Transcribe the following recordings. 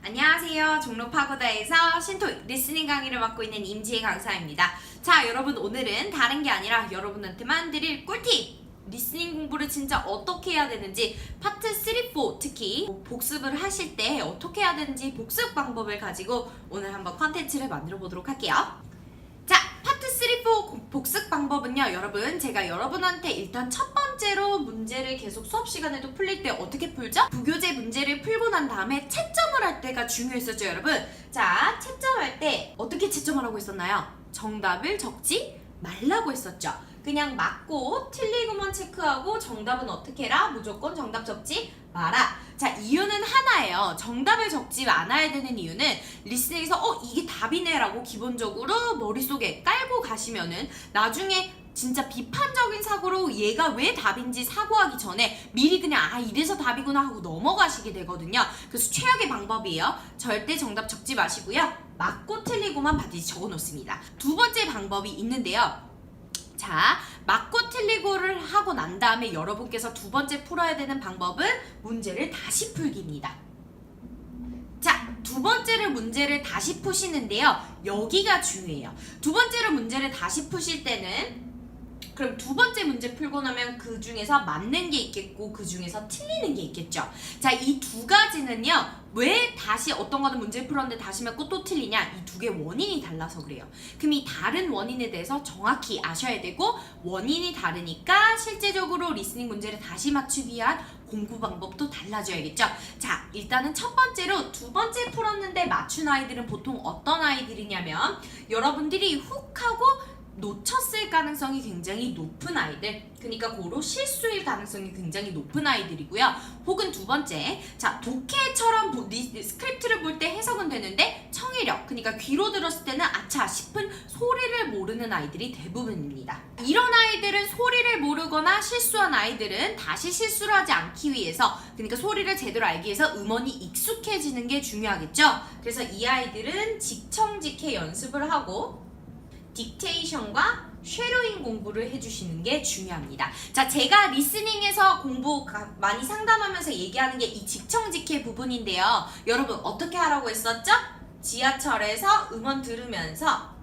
안녕하세요. 종로파고다에서 신토익 리스닝 강의를 맡고 있는 임지혜 강사입니다. 자, 여러분 오늘은 다른 게 아니라 여러분한테만 드릴 꿀팁! 리스닝 공부를 진짜 어떻게 해야 되는지 파트 3, 4 특히 복습을 하실 때 어떻게 해야 되는지 복습 방법을 가지고 오늘 한번 컨텐츠를 만들어 보도록 할게요. 자, 파트 3, 4 복습 방법은요, 여러분 제가 여러분한테 일단 첫 번째로 문제를 계속 수업 시간에도 풀릴 때 어떻게 풀죠? 부교재 문제를 풀고 난 다음에 채점을 할 때가 중요했었죠, 여러분. 자, 채점할 때 어떻게 채점을 하고 있었나요? 정답을 적지 말라고 했었죠. 그냥 맞고 틀리고만 체크하고 정답은 어떻게 해라? 무조건 정답 적지 마라. 자, 이유는 하나예요. 정답을 적지 않아야 되는 이유는 리스닝에서 이게 답이네 라고 기본적으로 머릿속에 깔고 가시면은 나중에 진짜 비판적인 사고로 얘가 왜 답인지 사고하기 전에 미리 그냥 이래서 답이구나 하고 넘어가시게 되거든요. 그래서 최악의 방법이에요. 절대 정답 적지 마시고요. 맞고 틀리고만 반드시 적어 놓습니다. 두 번째 방법이 있는데요. 자, 맞고 틀리고를 하고 난 다음에 여러분께서 두 번째 풀어야 되는 방법은 문제를 다시 풀기입니다. 자, 두 번째로 문제를 다시 푸시는데요. 여기가 중요해요. 두 번째로 문제를 다시 푸실 때는 그럼 두 번째 문제 풀고 나면 그 중에서 맞는 게 있겠고 그 중에서 틀리는 게 있겠죠. 자, 이 두 가지는요. 왜 다시 어떤 거는 문제를 풀었는데 다시 맞고 또 틀리냐? 이 두 개의 원인이 달라서 그래요. 그럼 이 다른 원인에 대해서 정확히 아셔야 되고 원인이 다르니까 실제적으로 리스닝 문제를 다시 맞추기 위한 공부 방법도 달라져야겠죠. 자, 일단은 첫 번째로 두 번째 풀었는데 맞춘 아이들은 보통 어떤 아이들이냐면 여러분들이 훅 하고 놓쳤을 가능성이 굉장히 높은 아이들, 그러니까 고로 실수일 가능성이 굉장히 높은 아이들이고요. 혹은 두 번째, 자, 독해처럼 스크립트를 볼 때 해석은 되는데 청해력, 그러니까 귀로 들었을 때는 아차 싶은 소리를 모르는 아이들이 대부분입니다. 이런 아이들은 소리를 모르거나 실수한 아이들은 다시 실수를 하지 않기 위해서, 그러니까 소리를 제대로 알기 위해서 음원이 익숙해지는 게 중요하겠죠. 그래서 이 아이들은 직청직해 연습을 하고 딕테이션과 쉐도잉 공부를 해주시는 게 중요합니다. 자, 제가 리스닝에서 공부 많이 상담하면서 얘기하는 게 이 직청직해 부분인데요. 여러분 어떻게 하라고 했었죠? 지하철에서 음원 들으면서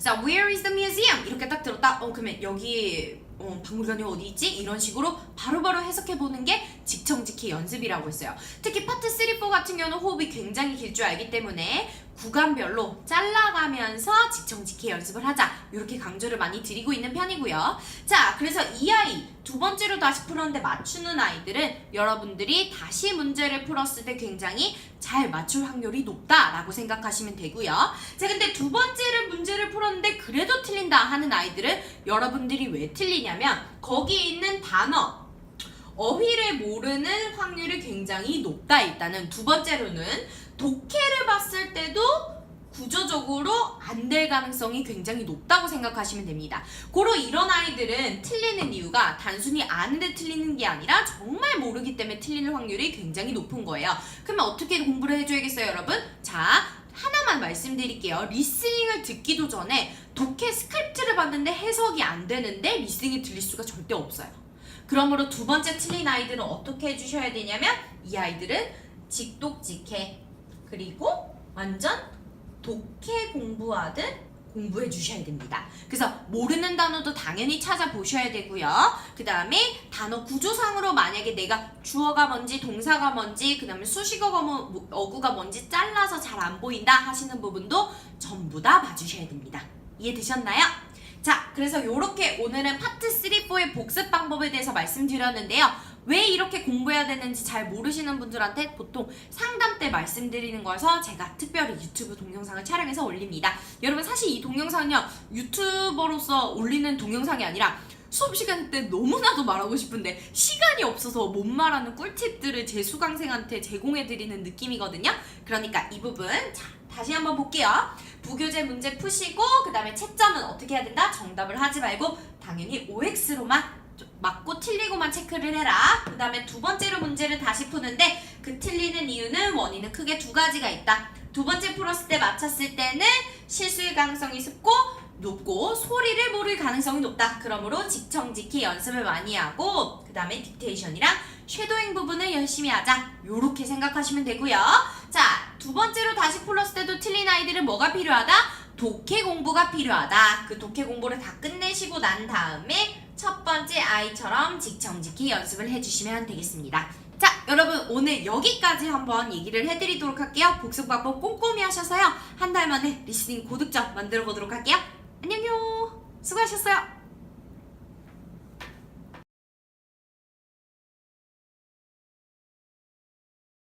자, where is the museum? 이렇게 딱 들었다. 그러면 여기 박물관이 어디 있지? 이런 식으로 바로바로 해석해보는 게 직청직해 연습이라고 했어요. 특히 파트 3, 4 같은 경우는 호흡이 굉장히 길 줄 알기 때문에 구간별로 잘라가면서 직청직해 연습을 하자, 이렇게 강조를 많이 드리고 있는 편이고요. 자, 그래서 이 아이 두 번째로 다시 풀었는데 맞추는 아이들은 여러분들이 다시 문제를 풀었을 때 굉장히 잘 맞출 확률이 높다라고 생각하시면 되고요. 자, 근데 두 번째를 문제를 풀었는데 그래도 틀린다 하는 아이들은 여러분들이 왜 틀리냐면 거기에 있는 단어, 어휘를 모르는 확률이 굉장히 높다. 일단은 두 번째로는 독해를 봤을 때도 구조적으로 안 될 가능성이 굉장히 높다고 생각하시면 됩니다. 고로 이런 아이들은 틀리는 이유가 단순히 아는데 틀리는 게 아니라 정말 모르기 때문에 틀리는 확률이 굉장히 높은 거예요. 그러면 어떻게 공부를 해줘야겠어요, 여러분? 자, 하나만 말씀드릴게요. 리스닝을 듣기도 전에 독해 스크립트를 봤는데 해석이 안 되는데 리스닝이 들릴 수가 절대 없어요. 그러므로 두 번째 틀린 아이들은 어떻게 해주셔야 되냐면 이 아이들은 직독직해, 그리고 완전 독해 공부하듯 공부해 주셔야 됩니다. 그래서 모르는 단어도 당연히 찾아보셔야 되고요. 그 다음에 단어 구조상으로 만약에 내가 주어가 뭔지 동사가 뭔지 그 다음에 수식어가 어구가 뭔지 잘라서 잘 안 보인다 하시는 부분도 전부 다 봐주셔야 됩니다. 이해되셨나요? 자, 그래서 이렇게 오늘은 파트 3, 4의 복습 방법에 대해서 말씀드렸는데요. 왜 이렇게 공부해야 되는지 잘 모르시는 분들한테 보통 상담 때 말씀드리는 거여서 제가 특별히 유튜브 동영상을 촬영해서 올립니다. 여러분 사실 이 동영상은요, 유튜버로서 올리는 동영상이 아니라 수업 시간 때 너무나도 말하고 싶은데 시간이 없어서 못 말하는 꿀팁들을 제 수강생한테 제공해드리는 느낌이거든요. 그러니까 이 부분 자, 다시 한번 볼게요. 부교재 문제 푸시고 그 다음에 채점은 어떻게 해야 된다? 정답을 하지 말고 당연히 OX로만 맞고 틀리고만 체크를 해라. 그 다음에 두 번째로 문제를 다시 푸는데 그 틀리는 이유는 원인은 크게 두 가지가 있다. 두 번째 풀었을 때 맞췄을 때는 실수일 가능성이 높고 소리를 모를 가능성이 높다. 그러므로 직청직해 연습을 많이 하고 그 다음에 딕테이션이랑 쉐도잉 부분을 열심히 하자. 요렇게 생각하시면 되고요. 자, 두 번째로 다시 풀었을 때도 틀린 아이들은 뭐가 필요하다? 독해 공부가 필요하다. 그 독해 공부를 다 끝내시고 난 다음에 첫 번째 아이처럼 직청직히 연습을 해주시면 되겠습니다. 자, 여러분 오늘 여기까지 한번 얘기를 해드리도록 할게요. 복습 방법 꼼꼼히 하셔서요. 한 달 만에 리스닝 고득점 만들어 보도록 할게요. 안녕요. 수고하셨어요.